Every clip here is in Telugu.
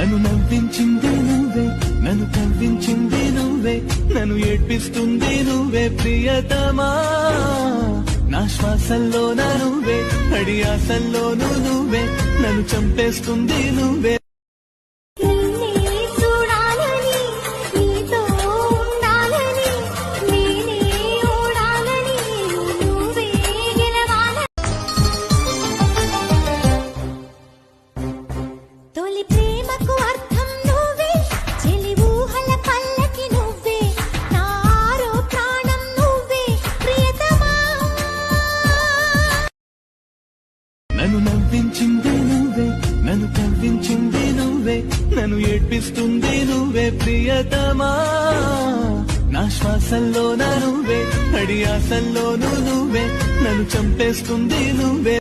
నన్ను నవ్వించింది నువ్వే, నన్ను కవ్వించింది నువ్వే, నన్ను ఏడ్పిస్తుంది నువ్వే ప్రియతమా. నా శ్వాసల్లోన నువ్వే, అడి ఆశల్లోనూ నువ్వే, నన్ను చంపేస్తుంది నువ్వే. నన్ను నవ్వించింది నువ్వే, నన్ను కవ్వించింది నువ్వే, నన్ను ఏడ్పిస్తుంది నువ్వే ప్రియతమా. నా శ్వాసల్లోన నువ్వే, అడి ఆశల్లోనూ నువ్వే, నన్ను చంపేస్తుంది నువ్వే.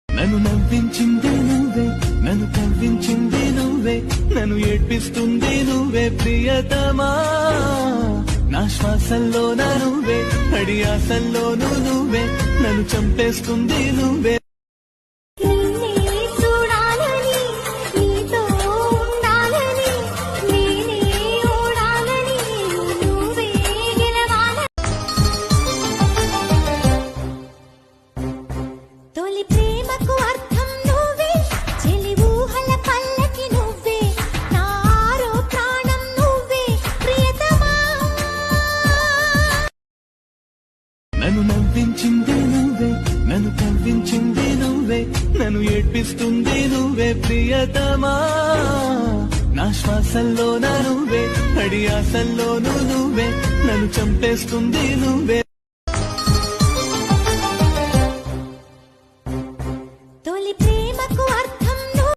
నన్ను నవ్వించింది నువ్వే, నన్ను కవ్వించింది నువ్వే, నన్ను ఏడ్పిస్తుంది నువ్వే ప్రియతమా. నా శ్వాసల్లోన నువ్వే, అడి ఆశల్లోనూ నువ్వే, నన్ను చంపేస్తుంది నువ్వే. నన్ను నవ్వించింది నువ్వే, నన్ను కవ్వించింది నువ్వే, నన్ను ఏడ్పిస్తుంది నువ్వే ప్రియతమా. నా శ్వాసల్లోన నువ్వే, అడి ఆశల్లోనూ నువ్వే, నన్ను చంపేస్తుంది నువ్వే.